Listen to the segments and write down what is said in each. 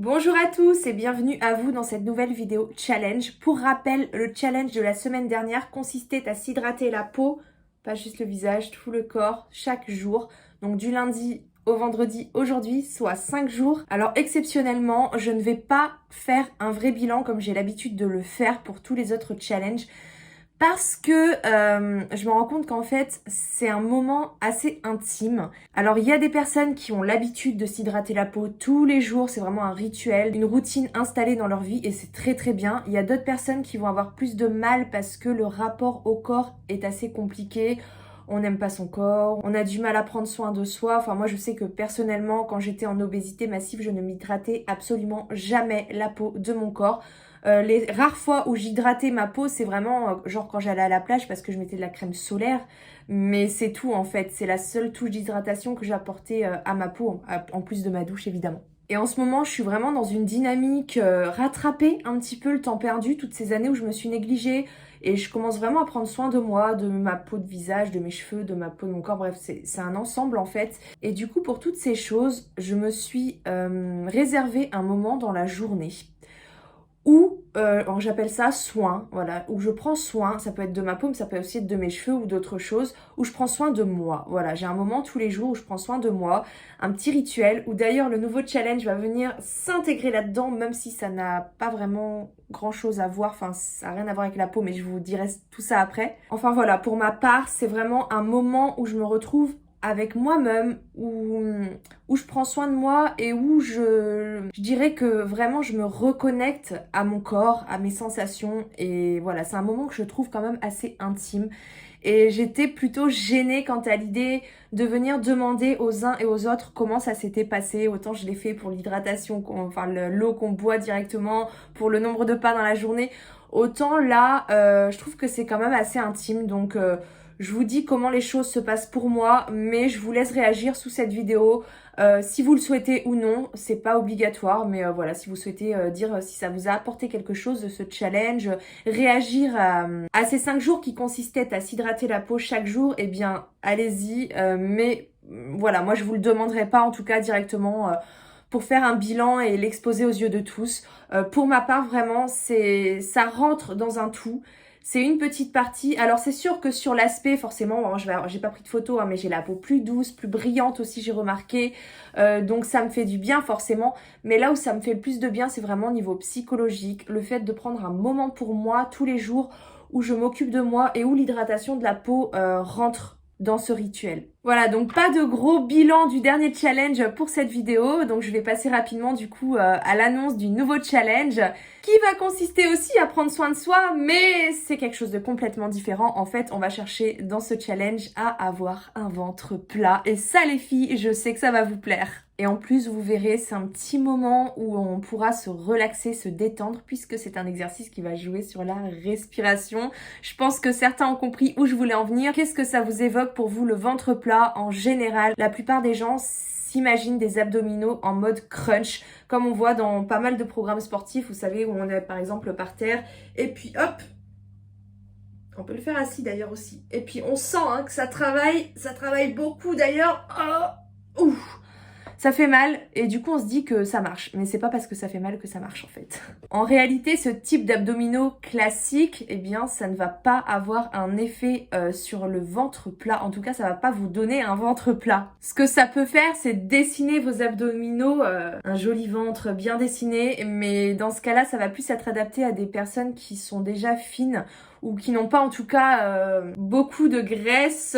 Bonjour à tous et bienvenue à vous dans cette nouvelle vidéo challenge. Pour rappel, le challenge de la semaine dernière consistait à s'hydrater la peau, pas juste le visage, tout le corps, chaque jour. Donc du lundi au vendredi aujourd'hui, soit 5 jours. Alors exceptionnellement, je ne vais pas faire un vrai bilan comme j'ai l'habitude de le faire pour tous les autres challenges. Parce que je me rends compte qu'en fait, c'est un moment assez intime. Alors, il y a des personnes qui ont l'habitude de s'hydrater la peau tous les jours. C'est vraiment un rituel, une routine installée dans leur vie et c'est très très bien. Il y a d'autres personnes qui vont avoir plus de mal parce que le rapport au corps est assez compliqué. On n'aime pas son corps, on a du mal à prendre soin de soi. Enfin, moi, je sais que personnellement, quand j'étais en obésité massive, je ne m'hydratais absolument jamais la peau de mon corps. Les rares fois où j'hydratais ma peau, c'est vraiment genre quand j'allais à la plage parce que je mettais de la crème solaire. Mais c'est tout en fait, c'est la seule touche d'hydratation que j'apportais à ma peau, en plus de ma douche évidemment. Et en ce moment, je suis vraiment dans une dynamique rattraper un petit peu le temps perdu, toutes ces années où je me suis négligée. Et je commence vraiment à prendre soin de moi, de ma peau de visage, de mes cheveux, de ma peau de mon corps. Bref, c'est un ensemble en fait. Et du coup, pour toutes ces choses, je me suis réservé un moment dans la journée où alors j'appelle ça soin, voilà, où je prends soin, ça peut être de ma peau, mais ça peut aussi être de mes cheveux ou d'autres choses, où je prends soin de moi. Voilà, j'ai un moment tous les jours où je prends soin de moi, un petit rituel, où d'ailleurs le nouveau challenge va venir s'intégrer là-dedans, même si ça n'a pas vraiment grand-chose à voir, enfin ça n'a rien à voir avec la peau, mais je vous dirai tout ça après. Enfin voilà, pour ma part, c'est vraiment un moment où je me retrouve avec moi-même, où je prends soin de moi et où je dirais que vraiment je me reconnecte à mon corps, à mes sensations. Et voilà, c'est un moment que je trouve quand même assez intime. Et j'étais plutôt gênée quant à l'idée de venir demander aux uns et aux autres comment ça s'était passé. Autant je l'ai fait pour l'hydratation, enfin l'eau qu'on boit directement, pour le nombre de pas dans la journée. Autant là, je trouve que c'est quand même assez intime. Donc je vous dis comment les choses se passent pour moi, mais je vous laisse réagir sous cette vidéo. Si vous le souhaitez ou non, c'est pas obligatoire, mais voilà, si vous souhaitez dire si ça vous a apporté quelque chose de ce challenge, réagir à ces 5 jours qui consistaient à s'hydrater la peau chaque jour, eh bien allez-y, mais voilà, moi je vous le demanderai pas en tout cas directement pour faire un bilan et l'exposer aux yeux de tous. Pour ma part, vraiment, ça rentre dans un tout. C'est une petite partie. Alors c'est sûr que sur l'aspect, forcément, bon, j'ai pas pris de photo, hein, mais j'ai la peau plus douce, plus brillante aussi, j'ai remarqué. Donc ça me fait du bien forcément. Mais là où ça me fait le plus de bien, c'est vraiment au niveau psychologique. Le fait de prendre un moment pour moi tous les jours où je m'occupe de moi et où l'hydratation de la peau rentre dans ce rituel. Voilà, donc pas de gros bilan du dernier challenge pour cette vidéo, donc je vais passer rapidement du coup à l'annonce du nouveau challenge qui va consister aussi à prendre soin de soi, mais c'est quelque chose de complètement différent. En fait, on va chercher dans ce challenge à avoir un ventre plat et ça les filles, je sais que ça va vous plaire. Et en plus, vous verrez, c'est un petit moment où on pourra se relaxer, se détendre, puisque c'est un exercice qui va jouer sur la respiration. Je pense que certains ont compris où je voulais en venir. Qu'est-ce que ça vous évoque pour vous, le ventre plat en général? La plupart des gens s'imaginent des abdominaux en mode crunch, comme on voit dans pas mal de programmes sportifs, vous savez, où on est par exemple par terre, et puis hop, on peut le faire assis d'ailleurs aussi. Et puis on sent hein, que ça travaille beaucoup d'ailleurs. Oh, ouf. Ça fait mal et du coup on se dit que ça marche, mais c'est pas parce que ça fait mal que ça marche en fait. En réalité, ce type d'abdominaux classique, eh bien ça ne va pas avoir un effet sur le ventre plat. En tout cas, ça va pas vous donner un ventre plat. Ce que ça peut faire, c'est dessiner vos abdominaux, un joli ventre bien dessiné, mais dans ce cas-là, ça va plus être adapté à des personnes qui sont déjà fines ou qui n'ont pas en tout cas beaucoup de graisse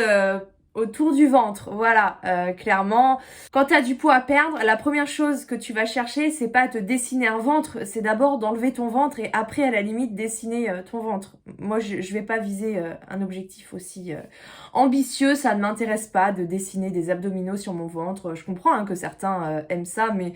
autour du ventre, voilà, clairement. Quand tu as du poids à perdre, la première chose que tu vas chercher, c'est pas te dessiner un ventre, c'est d'abord d'enlever ton ventre et après, à la limite, dessiner ton ventre. Moi, je vais pas viser un objectif aussi ambitieux, ça ne m'intéresse pas de dessiner des abdominaux sur mon ventre. Je comprends hein, que certains aiment ça, mais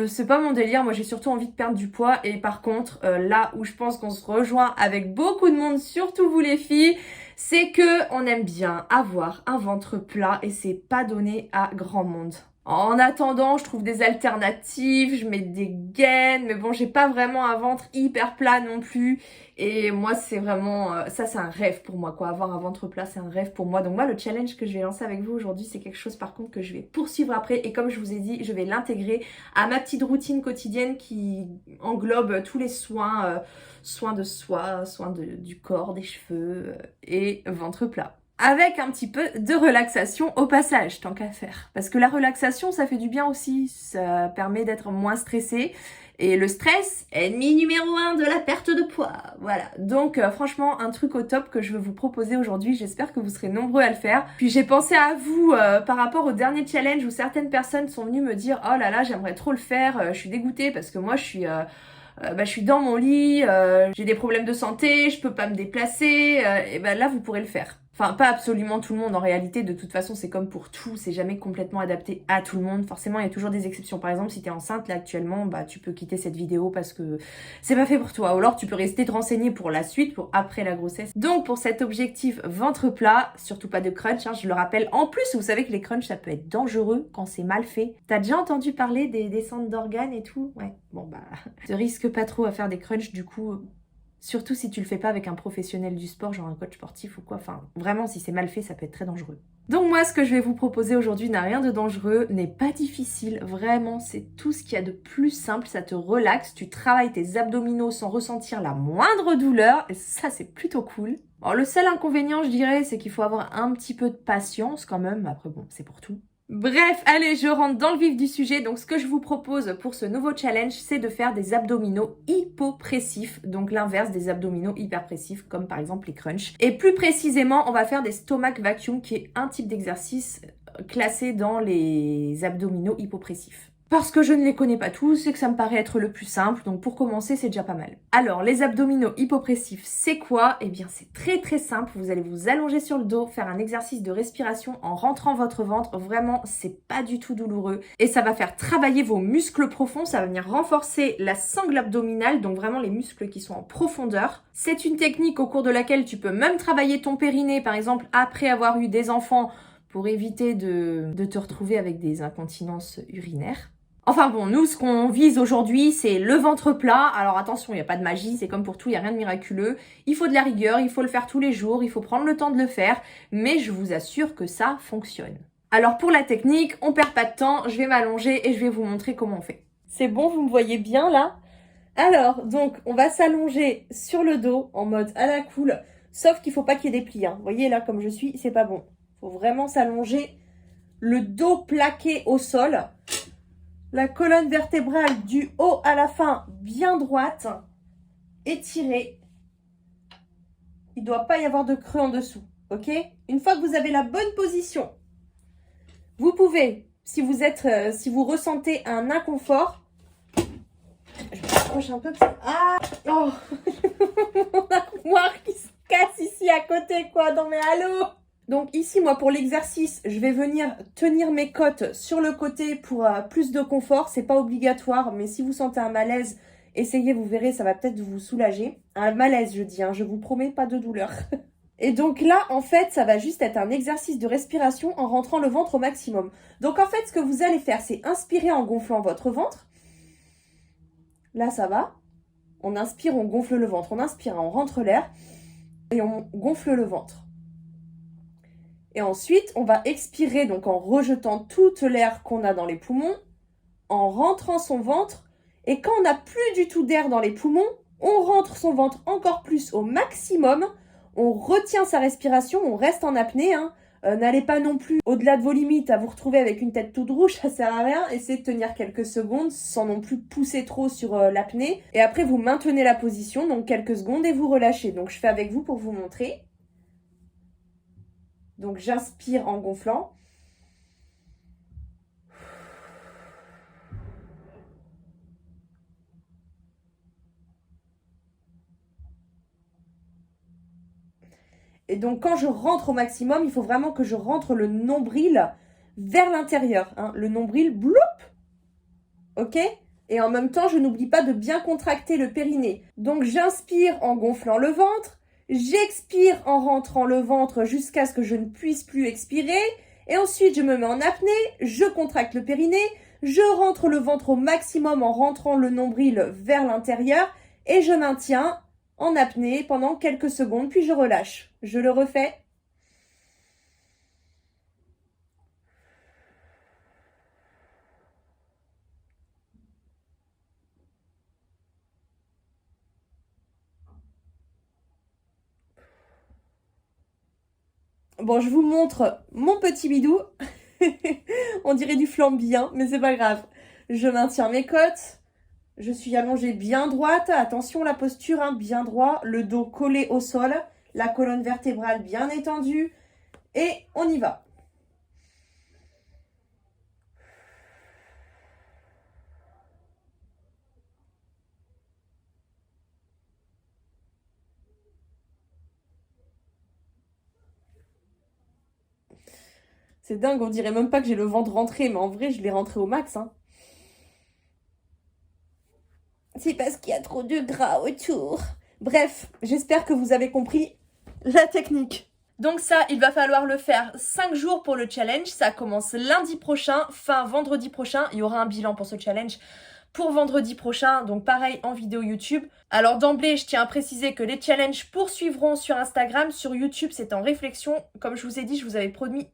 c'est pas mon délire. Moi, j'ai surtout envie de perdre du poids. Et par contre, là où je pense qu'on se rejoint avec beaucoup de monde, surtout vous les filles, c'est que on aime bien avoir un ventre plat et c'est pas donné à grand monde. En attendant, je trouve des alternatives, je mets des gaines, mais bon, j'ai pas vraiment un ventre hyper plat non plus. Et moi, c'est vraiment, ça c'est un rêve pour moi, quoi. Avoir un ventre plat, c'est un rêve pour moi. Donc moi, le challenge que je vais lancer avec vous aujourd'hui, c'est quelque chose par contre que je vais poursuivre après. Et comme je vous ai dit, je vais l'intégrer à ma petite routine quotidienne qui englobe tous les soins, soins de soi, soins du corps, des cheveux et ventre plat. Avec un petit peu de relaxation au passage, tant qu'à faire. Parce que la relaxation, ça fait du bien aussi. Ça permet d'être moins stressé. Et le stress, ennemi numéro 1 de la perte de poids. Voilà. Donc franchement, un truc au top que je veux vous proposer aujourd'hui. J'espère que vous serez nombreux à le faire. Puis j'ai pensé à vous par rapport au dernier challenge où certaines personnes sont venues me dire « Oh là là, j'aimerais trop le faire. Je suis dégoûtée parce que moi, je suis dans mon lit, j'ai des problèmes de santé, je peux pas me déplacer. Et ben là, vous pourrez le faire. Enfin, pas absolument tout le monde en réalité, de toute façon c'est comme pour tout, c'est jamais complètement adapté à tout le monde. Forcément il y a toujours des exceptions, par exemple si t'es enceinte là actuellement, bah tu peux quitter cette vidéo parce que c'est pas fait pour toi. Ou alors tu peux rester te renseigner pour la suite, pour après la grossesse. Donc pour cet objectif ventre plat, surtout pas de crunch, hein, je le rappelle. En plus vous savez que les crunchs ça peut être dangereux quand c'est mal fait. T'as déjà entendu parler des descentes d'organes et tout? Ouais, bon bah, te risque pas trop à faire des crunchs du coup. Surtout si tu le fais pas avec un professionnel du sport, genre un coach sportif ou quoi. Enfin, vraiment, si c'est mal fait, ça peut être très dangereux. Donc moi, ce que je vais vous proposer aujourd'hui n'a rien de dangereux, n'est pas difficile. Vraiment, c'est tout ce qu'il y a de plus simple. Ça te relaxe, tu travailles tes abdominaux sans ressentir la moindre douleur. Et ça, c'est plutôt cool. Alors, le seul inconvénient, je dirais, c'est qu'il faut avoir un petit peu de patience quand même. Après, bon, c'est pour tout. Bref, allez, je rentre dans le vif du sujet. Donc, ce que je vous propose pour ce nouveau challenge, c'est de faire des abdominaux hypopressifs. Donc, l'inverse des abdominaux hyperpressifs, comme par exemple les crunchs. Et plus précisément, on va faire des stomach vacuum, qui est un type d'exercice classé dans les abdominaux hypopressifs. Parce que je ne les connais pas tous et que ça me paraît être le plus simple, donc pour commencer, c'est déjà pas mal. Alors, les abdominaux hypopressifs, c'est quoi? Eh bien, c'est très très simple. Vous allez vous allonger sur le dos, faire un exercice de respiration en rentrant votre ventre. Vraiment, c'est pas du tout douloureux. Et ça va faire travailler vos muscles profonds, ça va venir renforcer la sangle abdominale, donc vraiment les muscles qui sont en profondeur. C'est une technique au cours de laquelle tu peux même travailler ton périnée, par exemple, après avoir eu des enfants, pour éviter de te retrouver avec des incontinences urinaires. Enfin bon, nous, ce qu'on vise aujourd'hui, c'est le ventre plat. Alors attention, il n'y a pas de magie, c'est comme pour tout, il n'y a rien de miraculeux. Il faut de la rigueur, il faut le faire tous les jours, il faut prendre le temps de le faire, mais je vous assure que ça fonctionne. Alors pour la technique, on perd pas de temps, je vais m'allonger et je vais vous montrer comment on fait. C'est bon, vous me voyez bien là? Alors, donc, on va s'allonger sur le dos en mode à la cool, sauf qu'il faut pas qu'il y ait des plis. Hein. Vous voyez là, comme je suis, c'est pas bon. Faut vraiment s'allonger, le dos plaqué au sol. La colonne vertébrale du haut à la fin bien droite, étirée. Il ne doit pas y avoir de creux en dessous, ok? Une fois que vous avez la bonne position, vous pouvez, si vous ressentez un inconfort, je m'approche un peu. Ah, oh, mon armoire qui se casse ici à côté, quoi. Non mais allô? Donc ici, moi, pour l'exercice, je vais venir tenir mes côtes sur le côté pour plus de confort. C'est pas obligatoire, mais si vous sentez un malaise, essayez, vous verrez, ça va peut-être vous soulager. Un malaise, je dis, hein, je vous promets, pas de douleur. Et donc là, en fait, ça va juste être un exercice de respiration en rentrant le ventre au maximum. Donc en fait, ce que vous allez faire, c'est inspirer en gonflant votre ventre. Là, ça va. On inspire, on gonfle le ventre. On inspire, on rentre l'air et on gonfle le ventre. Et ensuite, on va expirer donc en rejetant toute l'air qu'on a dans les poumons, en rentrant son ventre. Et quand on n'a plus du tout d'air dans les poumons, on rentre son ventre encore plus au maximum. On retient sa respiration, on reste en apnée. Hein. N'allez pas non plus au-delà de vos limites à vous retrouver avec une tête toute rouge, ça sert à rien. Essayez de tenir quelques secondes sans non plus pousser trop sur l'apnée. Et après, vous maintenez la position, donc quelques secondes et vous relâchez. Donc je fais avec vous pour vous montrer. Donc j'inspire en gonflant. Et donc quand je rentre au maximum, il faut vraiment que je rentre le nombril vers l'intérieur. Hein. Le nombril, bloup. Ok? Et en même temps, je n'oublie pas de bien contracter le périnée. Donc j'inspire en gonflant le ventre. J'expire en rentrant le ventre jusqu'à ce que je ne puisse plus expirer. Et ensuite, je me mets en apnée, je contracte le périnée, je rentre le ventre au maximum en rentrant le nombril vers l'intérieur et je maintiens en apnée pendant quelques secondes, puis je relâche. Je le refais. Bon, je vous montre mon petit bidou. On dirait du flambi, hein, mais c'est pas grave. Je maintiens mes côtes. Je suis allongée bien droite. Attention, la posture, hein, bien droit. Le dos collé au sol. La colonne vertébrale bien étendue. Et on y va. C'est dingue, on dirait même pas que j'ai le ventre rentré, mais en vrai, je l'ai rentré au max, hein. C'est parce qu'il y a trop de gras autour. Bref, j'espère que vous avez compris la technique. Donc ça, il va falloir le faire 5 jours pour le challenge. Ça commence lundi prochain, fin vendredi prochain. Il y aura un bilan pour ce challenge pour vendredi prochain, donc pareil en vidéo YouTube. Alors d'emblée, je tiens à préciser que les challenges poursuivront sur Instagram. Sur YouTube, c'est en réflexion. Comme je vous ai dit, je vous avais promis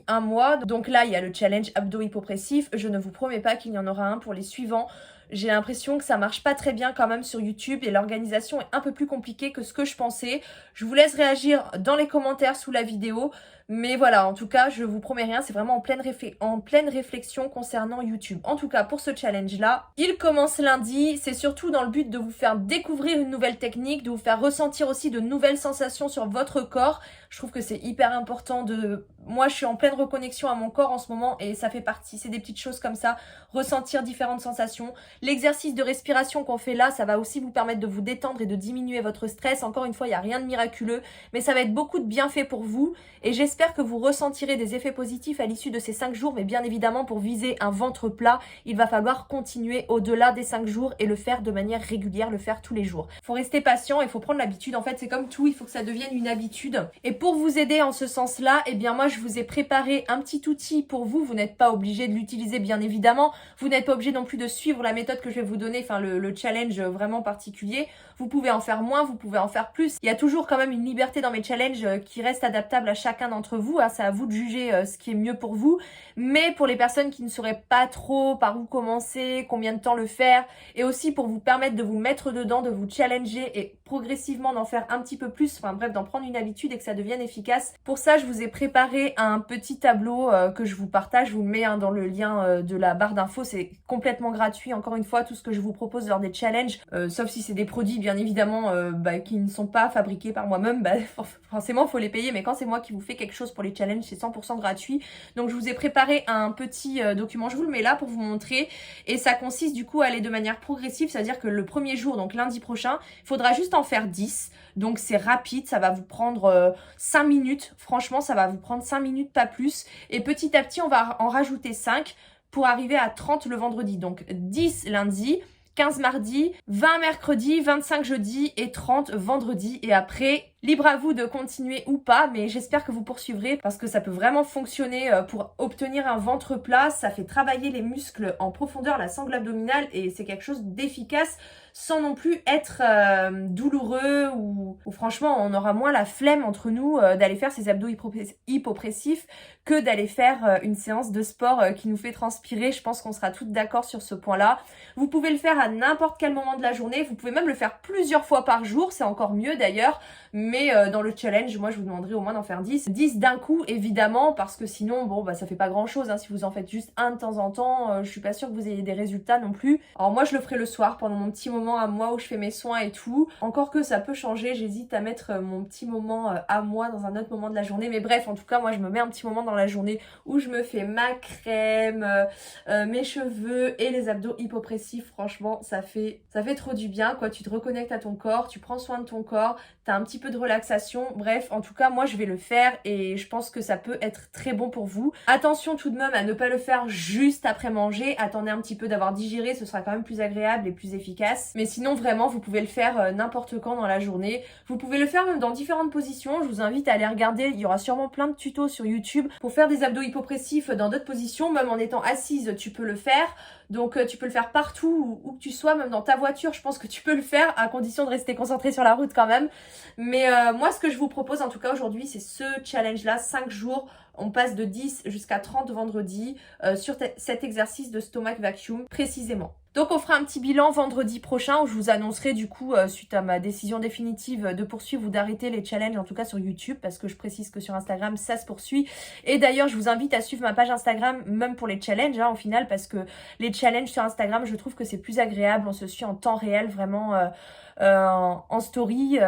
un mois. Donc là, il y a le challenge abdos hypopressif. Je ne vous promets pas qu'il y en aura un pour les suivants. J'ai l'impression que ça marche pas très bien quand même sur YouTube et l'organisation est un peu plus compliquée que ce que je pensais. Je vous laisse réagir dans les commentaires sous la vidéo. Mais voilà, en tout cas, je vous promets rien, c'est vraiment en pleine réflexion concernant YouTube. En tout cas, pour ce challenge-là, il commence lundi. C'est surtout dans le but de vous faire découvrir une nouvelle technique, de vous faire ressentir aussi de nouvelles sensations sur votre corps. Je trouve que c'est hyper important de... Moi, je suis en pleine reconnexion à mon corps en ce moment et ça fait partie. C'est des petites choses comme ça, ressentir différentes sensations. L'exercice de respiration qu'on fait là, ça va aussi vous permettre de vous détendre et de diminuer votre stress. Encore une fois, il n'y a rien de miraculeux, mais ça va être beaucoup de bienfaits pour vous. Et j'espère que vous ressentirez des effets positifs à l'issue de ces 5 jours. Mais bien évidemment, pour viser un ventre plat, il va falloir continuer au-delà des 5 jours et le faire de manière régulière, le faire tous les jours. Il faut rester patient, il faut prendre l'habitude. En fait, c'est comme tout, il faut que ça devienne une habitude. Et pour vous aider en ce sens-là, eh bien moi, je vous ai préparé un petit outil pour vous. Vous n'êtes pas obligé de l'utiliser, bien évidemment. Vous n'êtes pas obligé non plus de suivre la méthode que je vais vous donner, enfin le challenge vraiment particulier. Vous pouvez en faire moins, vous pouvez en faire plus. Il y a toujours quand même une liberté dans mes challenges qui reste adaptable à chacun d'entre vous. C'est à vous de juger ce qui est mieux pour vous. Mais pour les personnes qui ne sauraient pas trop par où commencer, combien de temps le faire, et aussi pour vous permettre de vous mettre dedans, de vous challenger et progressivement d'en faire un petit peu plus, enfin bref, d'en prendre une habitude et que ça devienne efficace. Pour ça, je vous ai préparé un petit tableau que je vous partage. Je vous le mets dans le lien de la barre d'infos. C'est complètement gratuit. Encore une fois, tout ce que je vous propose lors des challenges, sauf si c'est des produits bien évidemment qui ne sont pas fabriqués par moi-même, forcément il faut les payer, mais quand c'est moi qui vous fais quelque chose pour les challenges, c'est 100% gratuit. Donc je vous ai préparé un petit document, je vous le mets là pour vous montrer, et ça consiste du coup à aller de manière progressive, c'est-à-dire que le premier jour, donc lundi prochain, il faudra juste en faire 10, donc c'est rapide, ça va vous prendre 5 minutes, franchement ça va vous prendre 5 minutes, pas plus, et petit à petit on va en rajouter 5 pour arriver à 30 le vendredi, donc 10 lundi, 15 mardi, 20 mercredi, 25 jeudi et 30 vendredi. Et après, libre à vous de continuer ou pas, mais j'espère que vous poursuivrez parce que ça peut vraiment fonctionner pour obtenir un ventre plat. Ça fait travailler les muscles en profondeur, la sangle abdominale, et c'est quelque chose d'efficace sans non plus être douloureux ou franchement on aura moins la flemme entre nous d'aller faire ces abdos hypopressifs que d'aller faire une séance de sport qui nous fait transpirer. Je pense qu'on sera toutes d'accord sur ce point-là. Vous pouvez le faire à n'importe quel moment de la journée, vous pouvez même le faire plusieurs fois par jour, c'est encore mieux d'ailleurs, mais dans le challenge, moi je vous demanderai au moins d'en faire 10. 10 d'un coup évidemment, parce que sinon bon ça fait pas grand chose, si vous en faites juste un de temps en temps, je suis pas sûre que vous ayez des résultats non plus. Alors moi je le ferai le soir pendant mon petit moment à moi où je fais mes soins et tout, encore que ça peut changer, j'hésite à mettre mon petit moment à moi dans un autre moment de la journée, mais bref en tout cas moi je me mets un petit moment dans la journée où je me fais ma crème, mes cheveux et les abdos hypopressifs. Franchement ça fait trop du bien quoi, tu te reconnectes à ton corps, tu prends soin de ton corps, t'as un petit peu de de relaxation. Bref, en tout cas, moi je vais le faire et je pense que ça peut être très bon pour vous. Attention tout de même à ne pas le faire juste après manger. Attendez un petit peu d'avoir digéré, ce sera quand même plus agréable et plus efficace. Mais sinon, vraiment, vous pouvez le faire n'importe quand dans la journée. Vous pouvez le faire même dans différentes positions. Je vous invite à aller regarder, il y aura sûrement plein de tutos sur YouTube pour faire des abdos hypopressifs dans d'autres positions. Même en étant assise, tu peux le faire. Donc tu peux le faire partout où que tu sois, même dans ta voiture, je pense que tu peux le faire à condition de rester concentré sur la route quand même. Mais moi ce que je vous propose en tout cas aujourd'hui, c'est ce challenge là, 5 jours. On passe de 10 jusqu'à 30 vendredi sur cet exercice de stomach vacuum précisément. Donc on fera un petit bilan vendredi prochain où je vous annoncerai du coup suite à ma décision définitive de poursuivre ou d'arrêter les challenges, en tout cas sur YouTube, parce que je précise que sur Instagram ça se poursuit. Et d'ailleurs je vous invite à suivre ma page Instagram même pour les challenges au final, parce que les challenges sur Instagram je trouve que c'est plus agréable, on se suit en temps réel vraiment en story.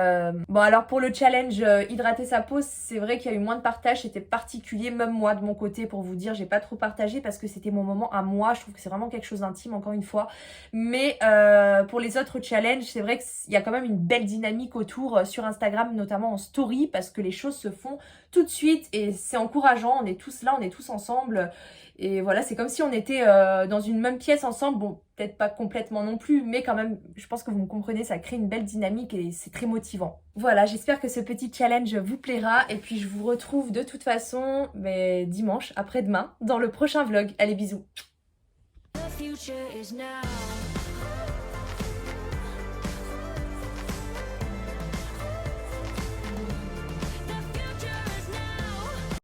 Bon alors pour le challenge hydrater sa peau, c'est vrai qu'il y a eu moins de partage, c'était particulier, même moi de mon côté pour vous dire, j'ai pas trop partagé parce que c'était mon moment à moi, je trouve que c'est vraiment quelque chose d'intime encore une fois. Mais pour les autres challenges, c'est vrai qu'il y a quand même une belle dynamique autour sur Instagram, notamment en story, parce que les choses se font tout de suite et c'est encourageant, on est tous là, on est tous ensemble. Et voilà, c'est comme si on était dans une même pièce ensemble. Bon, peut-être pas complètement non plus, mais quand même, je pense que vous me comprenez, ça crée une belle dynamique et c'est très motivant. Voilà, j'espère que ce petit challenge vous plaira. Et puis je vous retrouve de toute façon dimanche, après-demain, dans le prochain vlog. Allez, bisous! The future is now.